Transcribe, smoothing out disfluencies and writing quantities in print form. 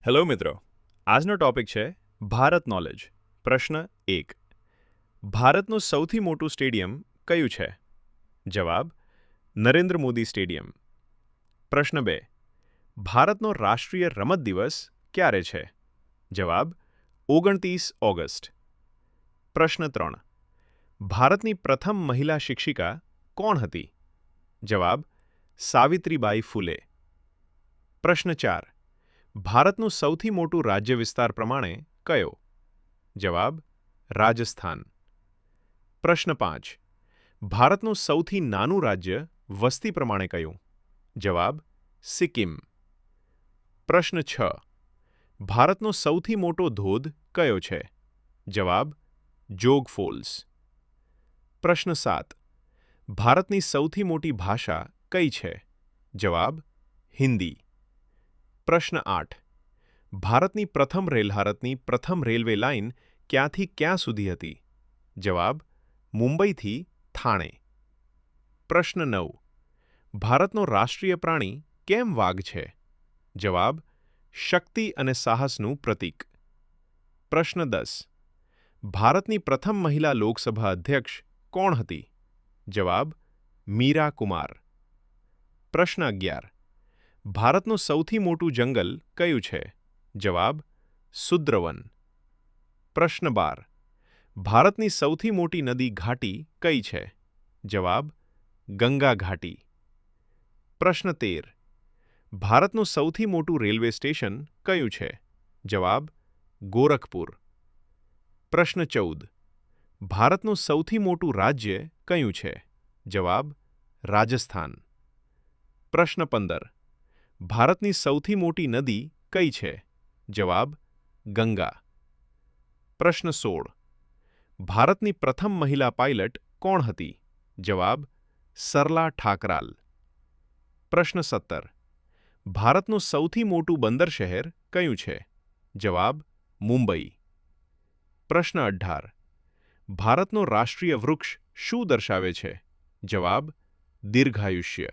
Hello મિત્રો, આજનો topic છે ભારત નોલેજ. પ્રશ્ન 1. ભારતનું સૌથી મોટું સ્ટેડિયમ કયું છે? જવાબ: નરેન્દ્ર મોદી સ્ટેડિયમ. પ્રશ્ન 2. ભારતનો રાષ્ટ્રીય રમત દિવસ ક્યારે છે? જવાબ: 29 ઓગસ્ટ. પ્રશ્ન 3. ભારતની પ્રથમ મહિલા શિક્ષિકા કોણ હતી? જવાબ: સાવિત્રીબાઈ ફૂલે. પ્રશ્ન 4. ભારતનું સૌથી મોટું રાજ્ય વિસ્તાર પ્રમાણે કયો? જવાબ: રાજસ્થાન. પ્રશ્ન 5. ભારતનું સૌથી નાનું રાજ્ય વસ્તી પ્રમાણે કયું? જવાબ: સિક્કિમ. પ્રશ્ન 6. ભારતનો સૌથી મોટો ધોધ કયો છે? જવાબ: જોગ ફોલ્સ. પ્રશ્ન 7. ભારતની સૌથી મોટી ભાષા કઈ છે? જવાબ: હિન્દી. પ્રશ્ન 8. ભારતની પ્રથમ રેલહારતની પ્રથમ રેલવે લાઇન ક્યાંથી ક્યાં સુધી હતી? જવાબ: મુંબઈથી થાણે. પ્રશ્ન 9. ભારતનો રાષ્ટ્રીય પ્રાણી કેમ વાઘ છે? જવાબ: શક્તિ અને સાહસનું પ્રતીક. પ્રશ્ન 10. ભારતની પ્રથમ મહિલા લોકસભા અધ્યક્ષ કોણ હતી? જવાબ: મીરા કુમાર. પ્રશ્ન 11. ભારતનું સૌથી મોટું જંગલ કયું છે? જવાબ: સુદ્રવન. પ્રશ્ન 12. ભારતની સૌથી મોટી નદી ઘાટી કઈ છે? જવાબ: ગંગા ઘાટી. પ્રશ્ન 13. ભારતનું સૌથી મોટું રેલવે સ્ટેશન કયું છે? જવાબ: ગોરખપુર. પ્રશ્ન 14. ભારતનું સૌથી મોટું રાજ્ય કયું છે? જવાબ: રાજસ્થાન. પ્રશ્ન 15. ભારતની સૌથી મોટી નદી કઈ છે? જવાબ: ગંગા. પ્રશ્ન 16. ભારતની પ્રથમ મહિલા પાયલટ કોણ હતી? જવાબ: સરલા ઠાકરાલ. પ્રશ્ન 17. ભારતનું સૌથી મોટું બંદર શહેર કયું છે? જવાબ: મુંબઈ. પ્રશ્ન 18. ભારતનો રાષ્ટ્રીય વૃક્ષ શું દર્શાવે છે? જવાબ: દીર્ઘાયુષ્ય.